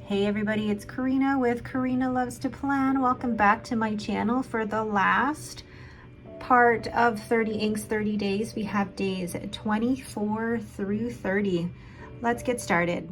Hey everybody, it's Karina with Karina Loves to Plan. Welcome back to my channel for the last part of 30 Inks 30 Days. We have days 24 through 30. Let's get started.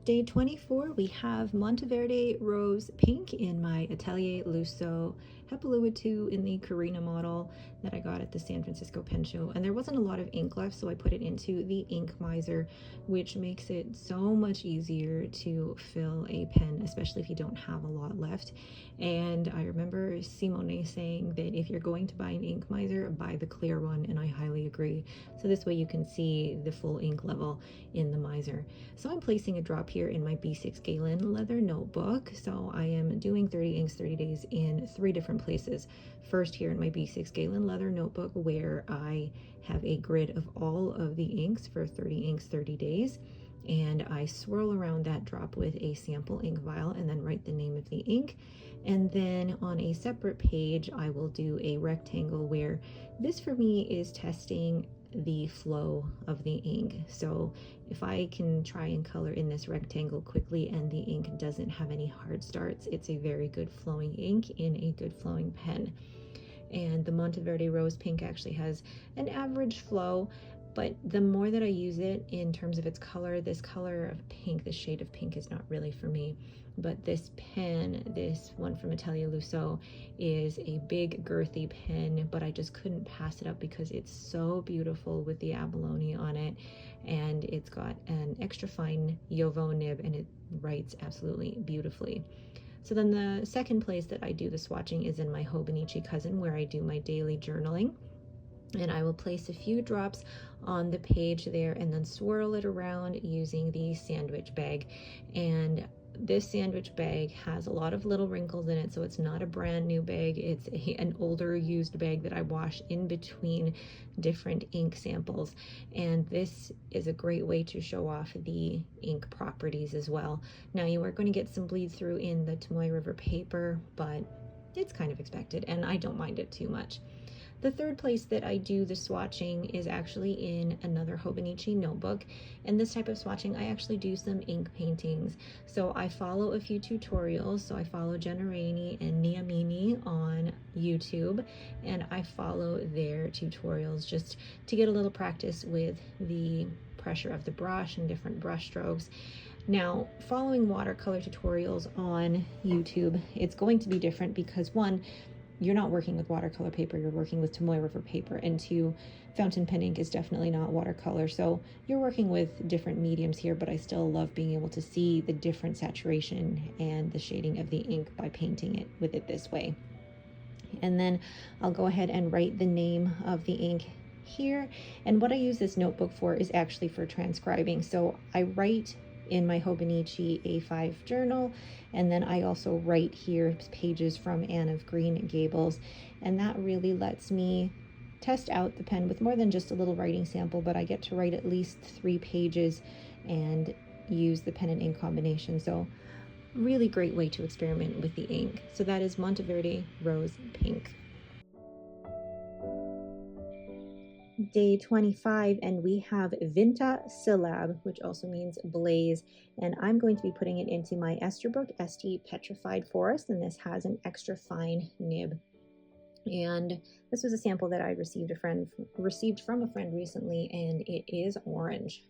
Day 24, we have Monteverde Rose Pink in my Atelier Lusso Hepalua 2 in the Karina model that I got at the San Francisco Pen Show. And there wasn't a lot of ink left, so I put it into the ink miser, which makes it so much easier to fill a pen, especially if you don't have a lot left. And I remember Simone saying that if you're going to buy an ink miser, buy the clear one, and I highly agree. So this way you can see the full ink level in the miser. So I'm placing a drop here in my B6 Galen leather notebook. So I am doing 30 Inks 30 Days in 3 different places. First here in my B6 Galen leather notebook, where I have a grid of all of the inks for 30 Inks 30 Days. And I swirl around that drop with a sample ink vial and then write the name of the ink. And then on a separate page, I will do a rectangle where this for me is testing the flow of the ink. So if I can try and color in this rectangle quickly and the ink doesn't have any hard starts, it's a very good flowing ink in a good flowing pen. And the Monteverde Rose Pink actually has an average flow, but the more that I use it in terms of its color, this color of pink, this shade of pink is not really for me. But this pen, this one from Atelier Lusso, is a big girthy pen, but I just couldn't pass it up because it's so beautiful with the abalone on it. And it's got an extra fine Yovo nib and it writes absolutely beautifully. So then the second place that I do the swatching is in my Hobonichi Cousin, where I do my daily journaling. And I will place a few drops on the page there and then swirl it around using the sandwich bag. And this sandwich bag has a lot of little wrinkles in it, so it's not a brand new bag. It's an older used bag that I wash in between different ink samples. And this is a great way to show off the ink properties as well. Now you are going to get some bleed through in the Tomoe River paper, but it's kind of expected and I don't mind it too much. The third place that I do the swatching is actually in another Hobonichi notebook. And this type of swatching, I actually do some ink paintings. So I follow a few tutorials. So I follow Jenna Rainey and Niamini on YouTube, and I follow their tutorials just to get a little practice with the pressure of the brush and different brush strokes. Now, following watercolor tutorials on YouTube, it's going to be different because one, you're not working with watercolor paper, you're working with Tomoe River paper, and 2, fountain pen ink is definitely not watercolor. So you're working with different mediums here, but I still love being able to see the different saturation and the shading of the ink by painting it with it this way. And then I'll go ahead and write the name of the ink here. And what I use this notebook for is actually for transcribing. So I write in my Hobonichi A5 journal, and then I also write here pages from Anne of Green Gables, and that really lets me test out the pen with more than just a little writing sample, but I get to write at least 3 pages and use the pen and ink combination. So really great way to experiment with the ink. So that is Monteverde Rose Pink. Day 25, and we have Vinta Syllab, which also means blaze, and I'm going to be putting it into my Esterbrook ST Petrified Forest, and this has an extra fine nib. And this was a sample that I received from a friend recently, and it is orange.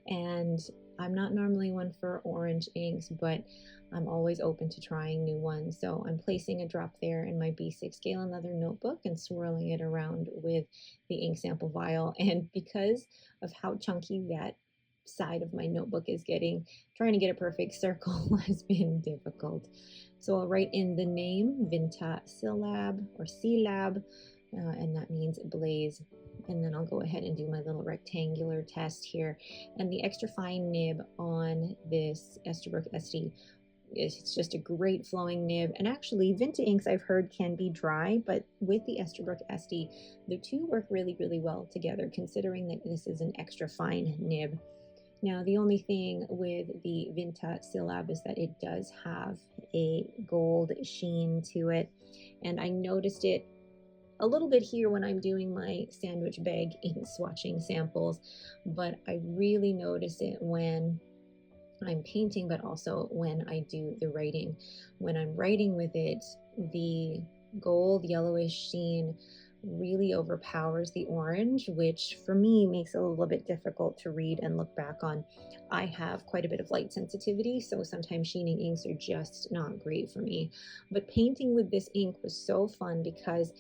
And I'm not normally one for orange inks, but I'm always open to trying new ones. So I'm placing a drop there in my B6 Galen leather notebook and swirling it around with the ink sample vial. And because of how chunky that side of my notebook is getting, trying to get a perfect circle has been difficult. So I'll write in the name Vinta Syllab or Syllab, and that means blaze. And then I'll go ahead and do my little rectangular test here. And the extra fine nib on this Esterbrook ST, it's just a great flowing nib. And actually, Vinta inks I've heard can be dry, but with the Esterbrook ST, the two work really, really well together, considering that this is an extra fine nib. Now, the only thing with the Vinta Syllab is that it does have a gold sheen to it, and I noticed it a little bit here when I'm doing my sandwich bag ink swatching samples, but I really notice it when I'm painting, but also when I do the writing. When I'm writing with it, the gold yellowish sheen really overpowers the orange, which for me makes it a little bit difficult to read and look back on. I have quite a bit of light sensitivity, so sometimes sheening inks are just not great for me. But painting with this ink was so fun because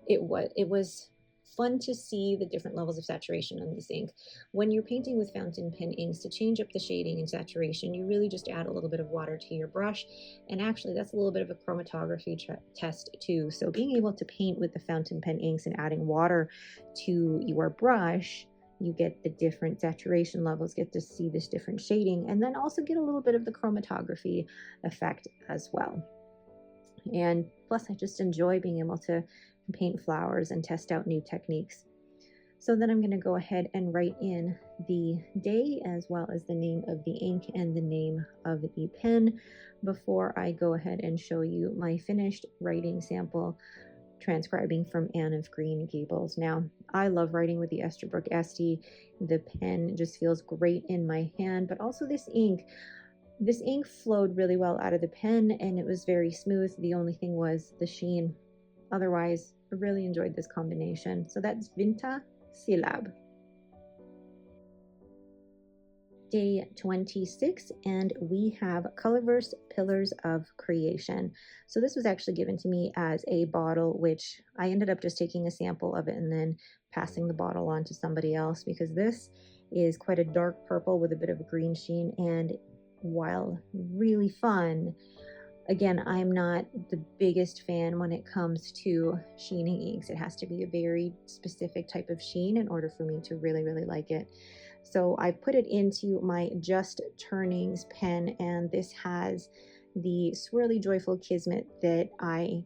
it was fun to see the different levels of saturation on this ink. When you're painting with fountain pen inks, to change up the shading and saturation, you really just add a little bit of water to your brush. And actually, that's a little bit of a chromatography test too. So being able to paint with the fountain pen inks and adding water to your brush, you get the different saturation levels, get to see this different shading, and then also get a little bit of the chromatography effect as well. And plus, I just enjoy being able to paint flowers and test out new techniques. So then I'm going to go ahead and write in the day as well as the name of the ink and the name of the pen before I go ahead and show you my finished writing sample transcribing from Anne of Green Gables. Now, I love writing with the Esterbrook Estie. The pen just feels great in my hand, but also this ink. This ink flowed really well out of the pen and it was very smooth. The only thing was the sheen. Otherwise, I really enjoyed this combination. So that's Vinta Syllab. Day 26, and we have Colorverse Pillars of Creation. So this was actually given to me as a bottle, which I ended up just taking a sample of it and then passing the bottle on to somebody else, because this is quite a dark purple with a bit of a green sheen, and while really fun, again, I'm not the biggest fan when it comes to sheening inks. It has to be a very specific type of sheen in order for me to really, really like it. So I put it into my Just Turnings pen, and this has the Swirly Joyful Kismet that I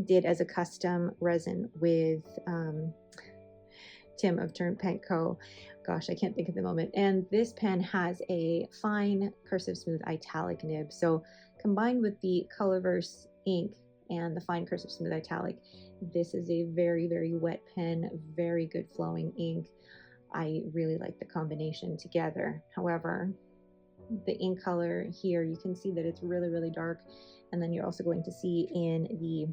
did as a custom resin with Tim of Turn Pen Co. Gosh, I can't think at the moment. And this pen has a fine cursive smooth italic nib. So combined with the Colorverse ink and the fine cursive smooth italic, this is a very, very wet pen, very good flowing ink. I really like the combination together. However, the ink color here, you can see that it's really, really dark. And then you're also going to see in the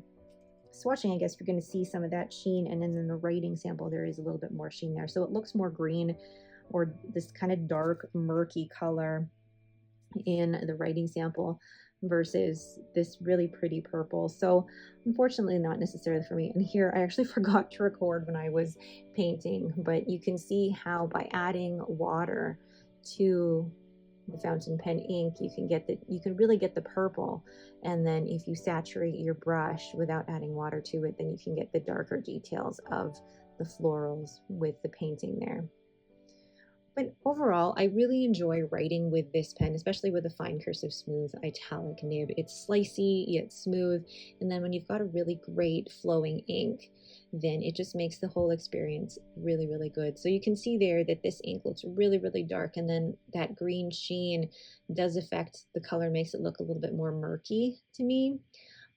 swatching, I guess you're going to see some of that sheen, and then in the writing sample there is a little bit more sheen there, so it looks more green or this kind of dark murky color in the writing sample versus this really pretty purple. So unfortunately not necessarily for me. And here I actually forgot to record when I was painting, but you can see how by adding water to the fountain pen ink, you can really get the purple, and then if you saturate your brush without adding water to it, then you can get the darker details of the florals with the painting there. But overall, I really enjoy writing with this pen, especially with a fine cursive smooth italic nib. It's slicey yet smooth, and then when you've got a really great flowing ink, then it just makes the whole experience really, really good. So you can see there that this ink looks really, really dark, and then that green sheen does affect the color, makes it look a little bit more murky to me.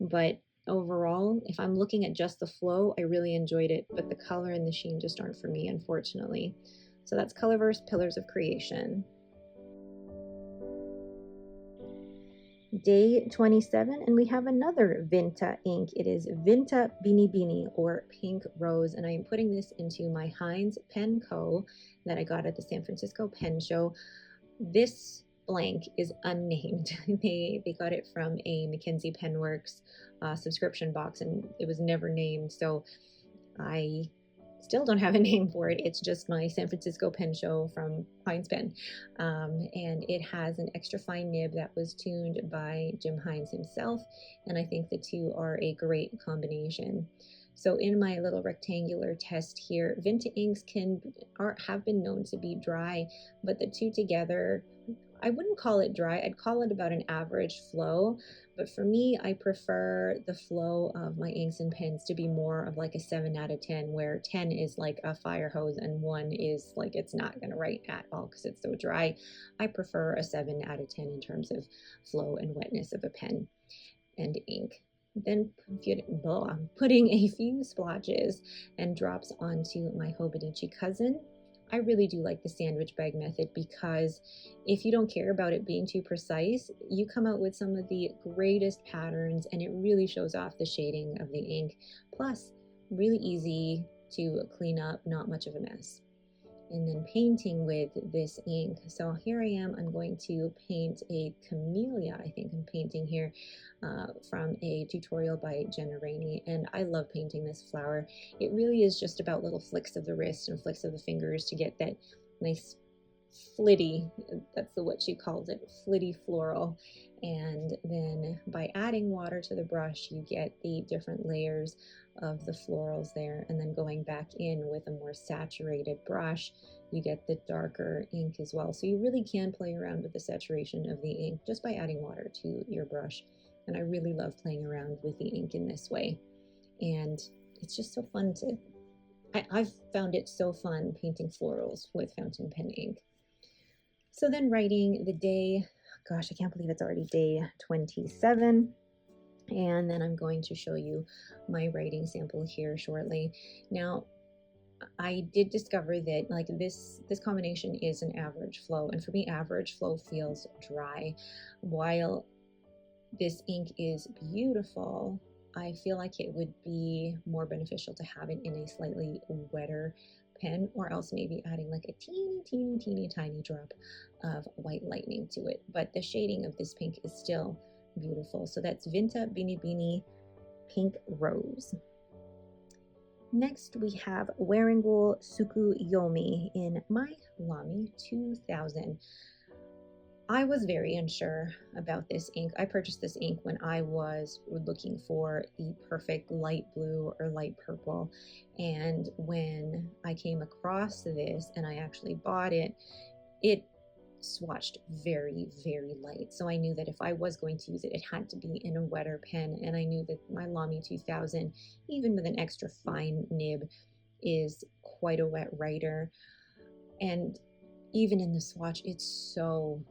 But overall, if I'm looking at just the flow, I really enjoyed it, but the color and the sheen just aren't for me, unfortunately. So that's Colorverse Pillars of Creation. Day 27, and we have another Vinta ink. It is Vinta Beanie or Pink Rose, and I am putting this into my Heinz Pen Co. that I got at the San Francisco Pen Show. This blank is unnamed. They got it from a Mackenzie Penworks subscription box, and it was never named, so I still don't have a name for it. It's just my San Francisco Pen Show from Heinz Pen. And it has an extra fine nib that was tuned by Jim Heinz himself, and I think the two are a great combination. So in my little rectangular test here, Vinta inks have been known to be dry, but the two together, I wouldn't call it dry, I'd call it about an average flow. But for me, I prefer the flow of my inks and pens to be more of like a 7 out of 10, where 10 is like a fire hose and 1 is like it's not going to write at all because it's so dry. I prefer a 7 out of 10 in terms of flow and wetness of a pen and ink. Then putting a few splotches and drops onto my Hobonichi cousin. I really do like the sandwich bag method because if you don't care about it being too precise, you come out with some of the greatest patterns and it really shows off the shading of the ink. Plus, really easy to clean up, not much of a mess. And then painting with this ink. So here I am, I'm going to paint a camellia, I think I'm painting here from a tutorial by Jenna Rainey, and I love painting this flower. It really is just about little flicks of the wrist and flicks of the fingers to get that nice flitty, that's what she calls it, flitty floral. And then by adding water to the brush, you get the different layers of the florals there, and then going back in with a more saturated brush, you get the darker ink as well. So you really can play around with the saturation of the ink just by adding water to your brush. And I really love playing around with the ink in this way. And it's just so fun to, I've found it so fun painting florals with fountain pen ink. So then writing the day, gosh, I can't believe it's already day 27. And then I'm going to show you my writing sample here shortly. Now, I did discover that like this combination is an average flow, and for me average flow feels dry. While this ink is beautiful, I feel like it would be more beneficial to have it in a slightly wetter pen, or else maybe adding like a teeny tiny drop of white lightning to it. But the shading of this pink is still beautiful. So that's Vinta Beanie Pink Rose. Next we have Wearingeul Yomi in my Lamy 2000. I was very unsure about this ink. I purchased this ink when I was looking for the perfect light blue or light purple. And when I came across this and I actually bought it, it swatched very, very light. So I knew that if I was going to use it, it had to be in a wetter pen. And I knew that my Lamy 2000, even with an extra fine nib, is quite a wet writer. And even in the swatch, it's so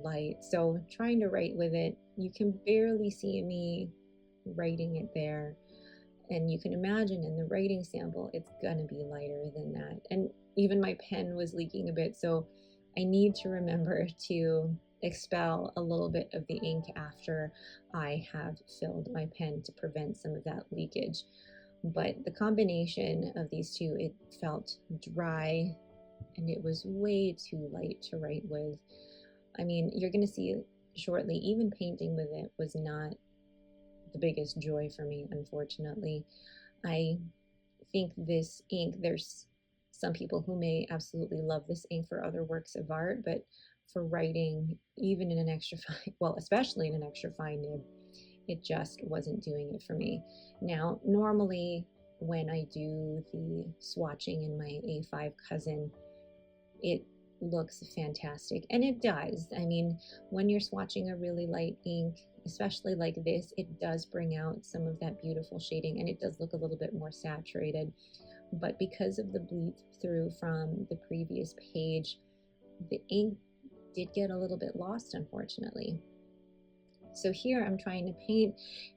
light. So trying to write with it, you can barely see me writing it there. And you can imagine in the writing sample, it's gonna be lighter than that. And even my pen was leaking a bit. So I need to remember to expel a little bit of the ink after I have filled my pen to prevent some of that leakage. But the combination of these two, it felt dry and it was way too light to write with. I mean, you're going to see shortly, even painting with it was not the biggest joy for me, unfortunately. I think this ink, there's some people who may absolutely love this ink for other works of art, but for writing, even in an extra fine, well, especially in an extra fine nib, it just wasn't doing it for me. Now, normally when I do the swatching in my A5 cousin, it looks fantastic, and it does. I mean, when you're swatching a really light ink, especially like this, it does bring out some of that beautiful shading and it does look a little bit more saturated. But because of the bleed through from the previous page, the ink did get a little bit lost, unfortunately. So here I'm trying to paint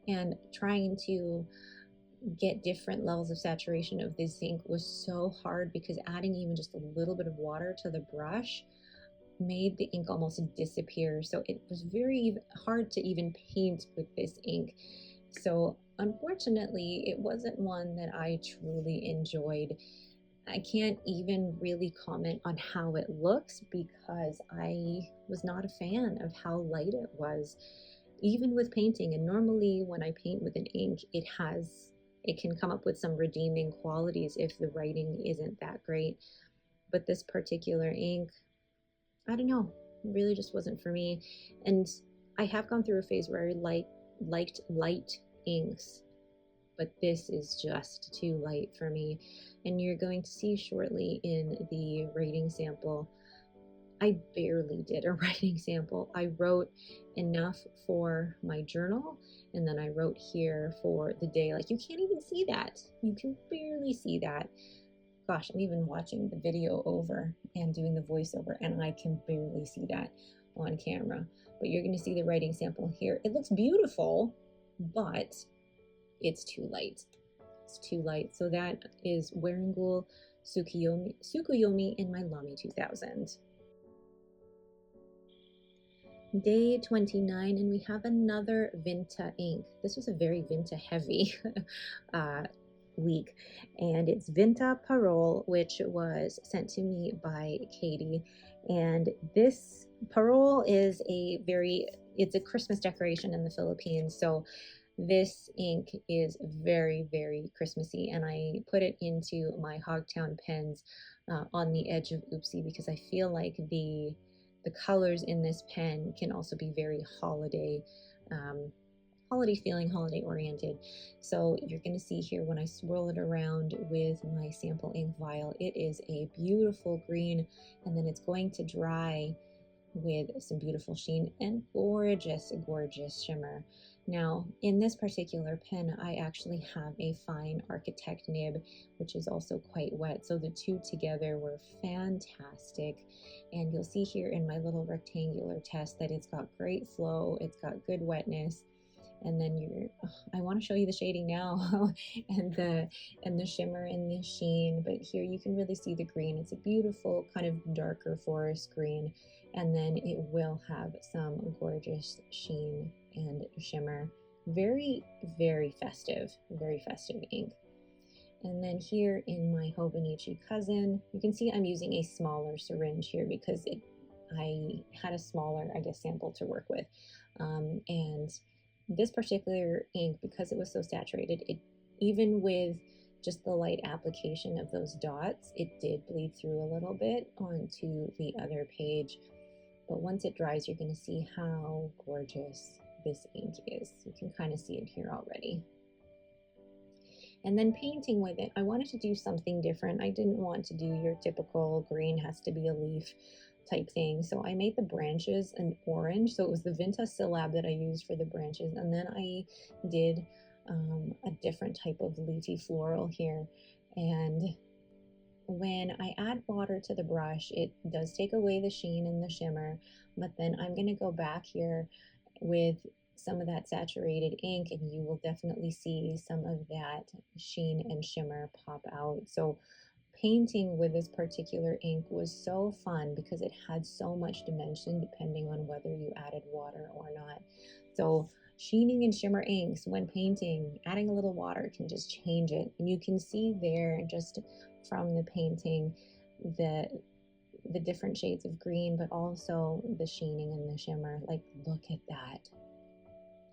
and trying to get different levels of saturation of this ink was so hard, because adding even just a little bit of water to the brush made the ink almost disappear. So it was very hard to even paint with this ink. So unfortunately, it wasn't one that I truly enjoyed. I can't even really comment on how it looks because I was not a fan of how light it was, even with painting. And normally when I paint with an ink, it can come up with some redeeming qualities if the writing isn't that great. But this particular ink, I don't know, really just wasn't for me. And I have gone through a phase where I liked light inks, but this is just too light for me. And you're going to see shortly in the writing sample, I barely did a writing sample. I wrote enough for my journal, and then I wrote here for the day. Like, you can't even see that. You can barely see that. Gosh, I'm even watching the video over and doing the voiceover, and I can barely see that on camera. But you're going to see the writing sample here. It looks beautiful, but it's too light. It's too light. So that is Wearingeul Tsukuyomi in my Lamy 2000. Day 29, and we have another Vinta ink. This was a very Vinta heavy week, and it's Vinta Parole, which was sent to me by Katie. And this Parole is it's a Christmas decoration in the Philippines, so this ink is very, very Christmassy, and I put it into my Hogtown pens on the edge of Oopsie because I feel like the colors in this pen can also be very holiday feeling, holiday oriented. So you're going to see here when I swirl it around with my sample ink vial, it is a beautiful green, and then it's going to dry with some beautiful sheen and gorgeous shimmer. Now in this particular pen I actually have a fine architect nib, which is also quite wet, so the two together were fantastic. And you'll see here in my little rectangular test that it's got great flow, it's got good wetness, and then I want to show you the shading now and the shimmer and the sheen, but here you can really see the green. It's a beautiful kind of darker forest green, and then it will have some gorgeous sheen and shimmer. Very, very festive ink. And then here in my Hobonichi Cousin, you can see I'm using a smaller syringe here because I had a smaller, I guess, sample to work with. And this particular ink, because it was so saturated, even with just the light application of those dots, it did bleed through a little bit onto the other page. But once it dries, you're going to see how gorgeous this ink is. You can kind of see it here already. And then painting with it, I wanted to do something different. I didn't want to do your typical green has to be a leaf type thing. So I made the branches an orange. So it was the Vinta Syllab that I used for the branches. And then I did a different type of leafy floral here. And when I add water to the brush, it does take away the sheen and the shimmer. But then I'm going to go back here with some of that saturated ink, and you will definitely see some of that sheen and shimmer pop out. So painting with this particular ink was so fun because it had so much dimension depending on whether you added water or not. So sheening and shimmer inks, when painting, adding a little water can just change it. And you can see there just from the painting the different shades of green, but also the sheening and the shimmer. Like, look at that.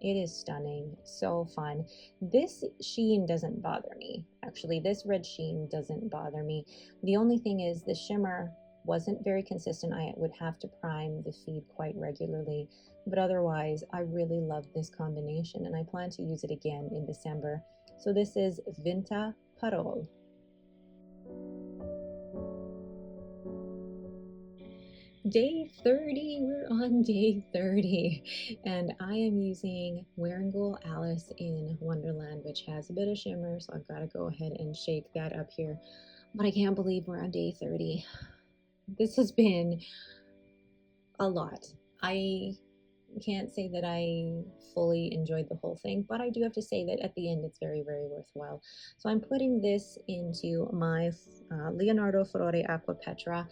It is stunning, so fun. This sheen doesn't bother me. Actually, this red sheen doesn't bother me. The only thing is the shimmer wasn't very consistent. I would have to prime the feed quite regularly, but otherwise I really love this combination and I plan to use it again in December. So this is Vinta Parole. Day 30, we're on day 30, and I am using Wearingeul Alice in Wonderland, which has a bit of shimmer, so I've got to go ahead and shake that up here. But I can't believe we're on day 30. This has been a lot. I can't say that I fully enjoyed the whole thing, but I do have to say that at the end it's very, very worthwhile. So I'm putting this into my Leonardo Furore Aqua Petra,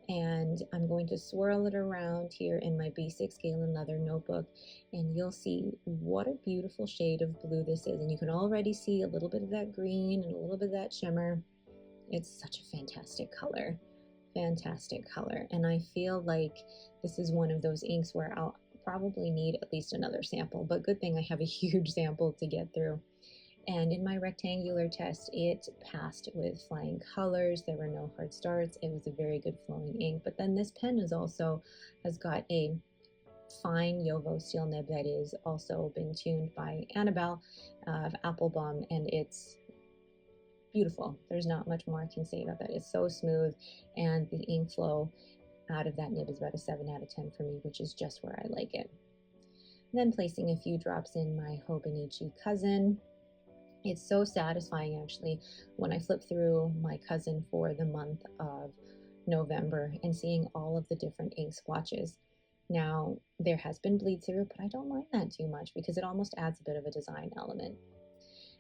and I'm going to swirl it around here in my B6 Galen leather notebook, and you'll see what a beautiful shade of blue this is. And you can already see a little bit of that green and a little bit of that shimmer. It's such a fantastic color. Fantastic color. And I feel like this is one of those inks where I'll probably need at least another sample, but good thing I have a huge sample to get through. And in my rectangular test, it passed with flying colors. There were no hard starts. It was a very good flowing ink. But then this pen has got a fine Yovo steel nib that is also been tuned by Annabelle of Applebaum, and it's beautiful. There's not much more I can say about that. It's so smooth, and the ink flow out of that nib is about a 7 out of 10 for me, which is just where I like it. Then placing a few drops in my Hobonichi Cousin. It's so satisfying actually when I flip through my Cousin for the month of November and seeing all of the different ink swatches. Now, there has been bleed through, but I don't mind that too much because it almost adds a bit of a design element.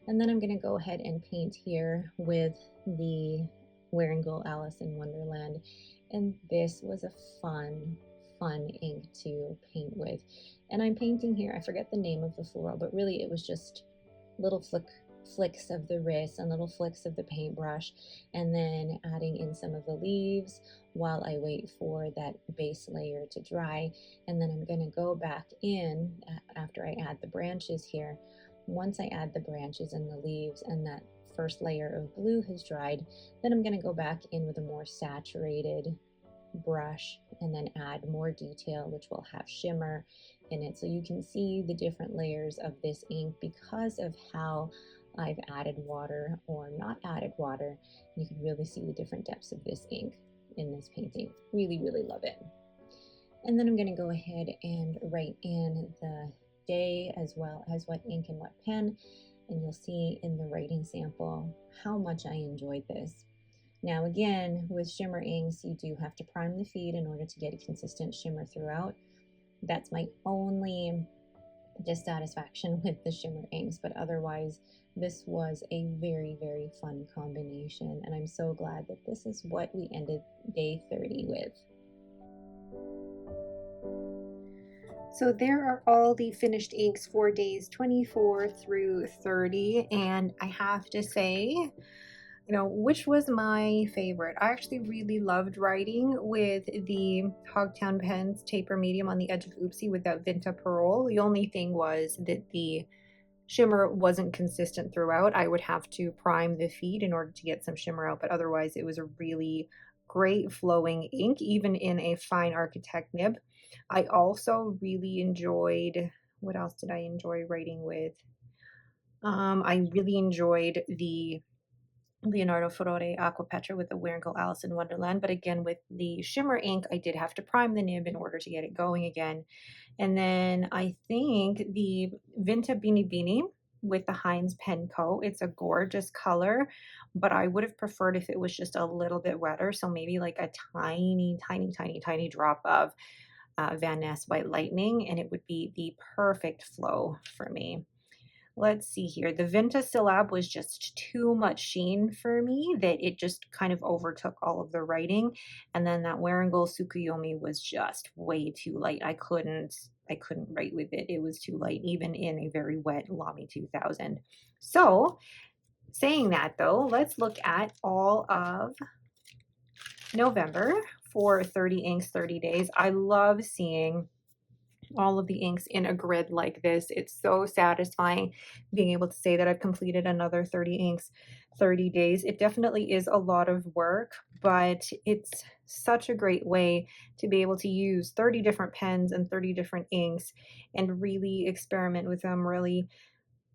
And then I'm going to go ahead and paint here with the Wearingeul Alice in Wonderland. And this was a fun ink to paint with. And I'm painting here, I forget the name of the floral, but really it was just little flicks of the wrist and little flicks of the paintbrush, and then adding in some of the leaves while I wait for that base layer to dry. And then I'm going to go back in after I add the branches here. Once I add the branches and the leaves and that first layer of blue has dried, then I'm going to go back in with a more saturated brush and then add more detail, which will have shimmer in it. So you can see the different layers of this ink because of how I've added water or not added water. You can really see the different depths of this ink in this painting. Really, really love it. And then I'm going to go ahead and write in the day as well as what ink and what pen. And you'll see in the writing sample how much I enjoyed this. Now again, with shimmer inks, you do have to prime the feed in order to get a consistent shimmer throughout. That's my only dissatisfaction with the shimmer inks, but otherwise this was a very, very fun combination, and I'm so glad that this is what we ended day 30 with. So there are all the finished inks for days 24 through 30, and I have to say, which was my favorite? I actually really loved writing with the Hogtown Pens Taper Medium on the edge of Oopsie with that Vinta Parole. The only thing was that the shimmer wasn't consistent throughout. I would have to prime the feed in order to get some shimmer out, but otherwise it was a really great flowing ink, even in a fine architect nib. I also really enjoyed, what else did I enjoy writing with? I really enjoyed the Leonardo Furore Aqua Petra with the Wearingeul Alice in Wonderland, but again with the shimmer ink I did have to prime the nib in order to get it going again. And then I think the Vinta Beanie with the Heinz pen coat. It's a gorgeous color, but I would have preferred if it was just a little bit wetter, so maybe like a tiny drop of Van Ness White Lightning, and it would be the perfect flow for me. Let's see here. The Vinta Syllab was just too much sheen for me, that it just kind of overtook all of the writing. And then that Wearingeul Tsukuyomi was just way too light. I couldn't write with it. It was too light, even in a very wet Lamy 2000. So saying that though, let's look at all of November for 30 inks, 30 days. I love seeing all of the inks in a grid like this. It's so satisfying being able to say that I've completed another 30 inks, 30 days. It definitely is a lot of work, but it's such a great way to be able to use 30 different pens and 30 different inks and really experiment with them, really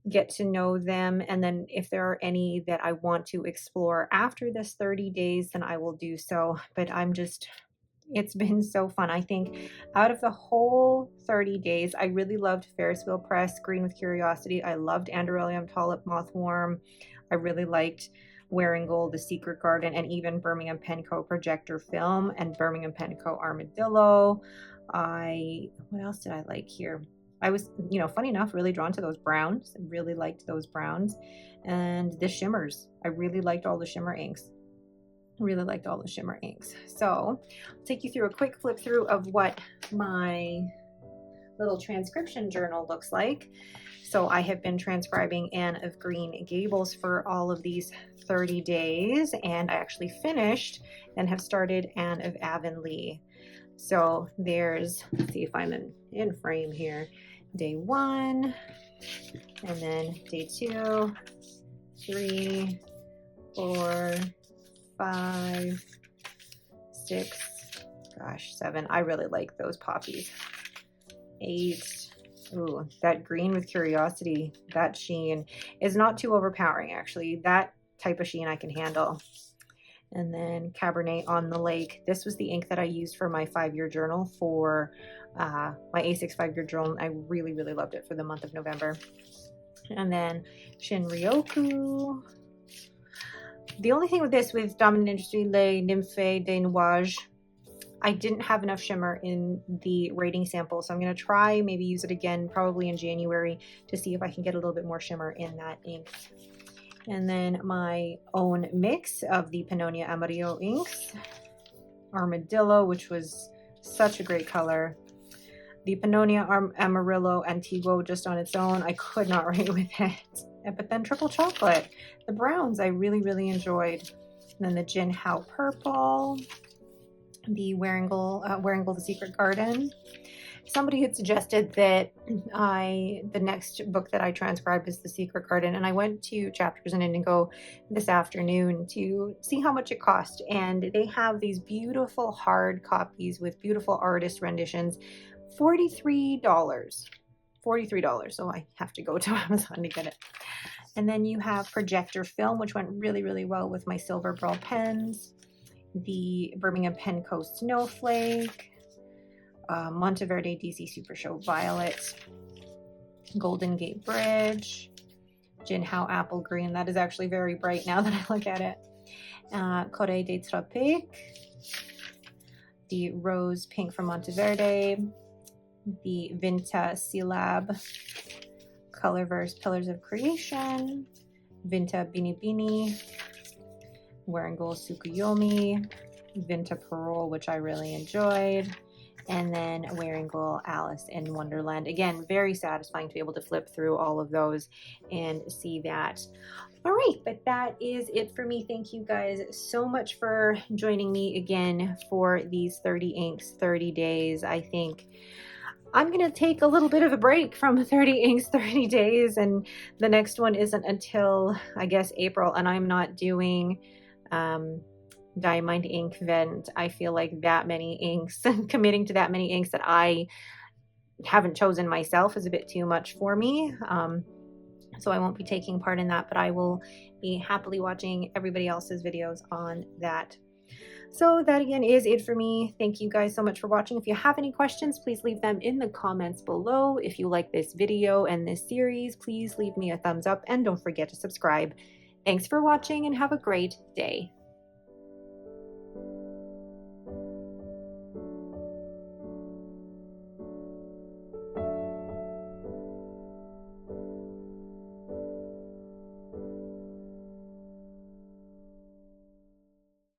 get to know them. And then if there are any that I want to explore after this 30 days, then I will do so. But it's been so fun. I think out of the whole 30 days, I really loved Ferris Wheel Press, Green with Curiosity. I loved Andrellium Tulip Mothworm. I really liked Wearingeul, The Secret Garden, and even Birmingham Penco Projector Film and Birmingham Penco Armadillo. What else did I like here? I was, funny enough, really drawn to those browns. I really liked those browns. And the shimmers. I really liked all the shimmer inks. So I'll take you through a quick flip through of what my little transcription journal looks like. So I have been transcribing Anne of Green Gables for all of these 30 days, and I actually finished and have started Anne of Avonlea. So let's see if I'm in frame here. Day 1, and then day 2, 3, 4, 5, 6, 7. I really like those poppies. 8. Ooh, that Green with Curiosity, that sheen is not too overpowering, actually. That type of sheen I can handle. And then Cabernet on the Lake. This was the ink that I used for my 5-year journal for my A6 5-year journal. I really, really loved it for the month of November. And then Shinryoku. The only thing with this, with Dominant Industry Les Nymphes des Nuages, I didn't have enough shimmer in the rating sample, so I'm going to try maybe use it again probably in January to see if I can get a little bit more shimmer in that ink. And then my own mix of the Pannonia Amarillo inks, Armadillo, which was such a great color. The Pannonia Amarillo Antiguo just on its own, I could not write with it. But then Triple Chocolate, the browns I really, really enjoyed. And then the Jinhao Purple, the Wearingeul The Secret Garden. Somebody had suggested that the next book that I transcribed is The Secret Garden, and I went to Chapters in Indigo this afternoon to see how much it cost, and they have these beautiful hard copies with beautiful artist renditions, $43. $43, so I have to go to Amazon to get it. And then you have Projector Film, which went really, really well with my Silver Pearl pens, the Birmingham Pen Co. Snowflake, Monteverde DC Super Show Violet, Golden Gate Bridge, Jinhao Apple Green. That is actually very bright now that I look at it. Corée des Tropiques, the Rose Pink from Monteverde, the Vinta Cab, Colorverse Pillars of Creation, Vinta Beanie, Wearingeul Tsukuyomi, Vinta Parole, which I really enjoyed, and then Wearingeul Alice in Wonderland. Again, very satisfying to be able to flip through all of those and see that. All right, but that is it for me. Thank you guys so much for joining me again for these 30 inks, 30 days. I think I'm going to take a little bit of a break from 30 inks, 30 days, and the next one isn't until, I guess, April, and I'm not doing Diamond Ink Vent. I feel like that many inks, committing to that many inks that I haven't chosen myself is a bit too much for me. So I won't be taking part in that, but I will be happily watching everybody else's videos on that. So that again is it for me. Thank you guys so much for watching. If you have any questions, please leave them in the comments below. If you like this video and this series, please leave me a thumbs up and don't forget to subscribe. Thanks for watching and have a great day.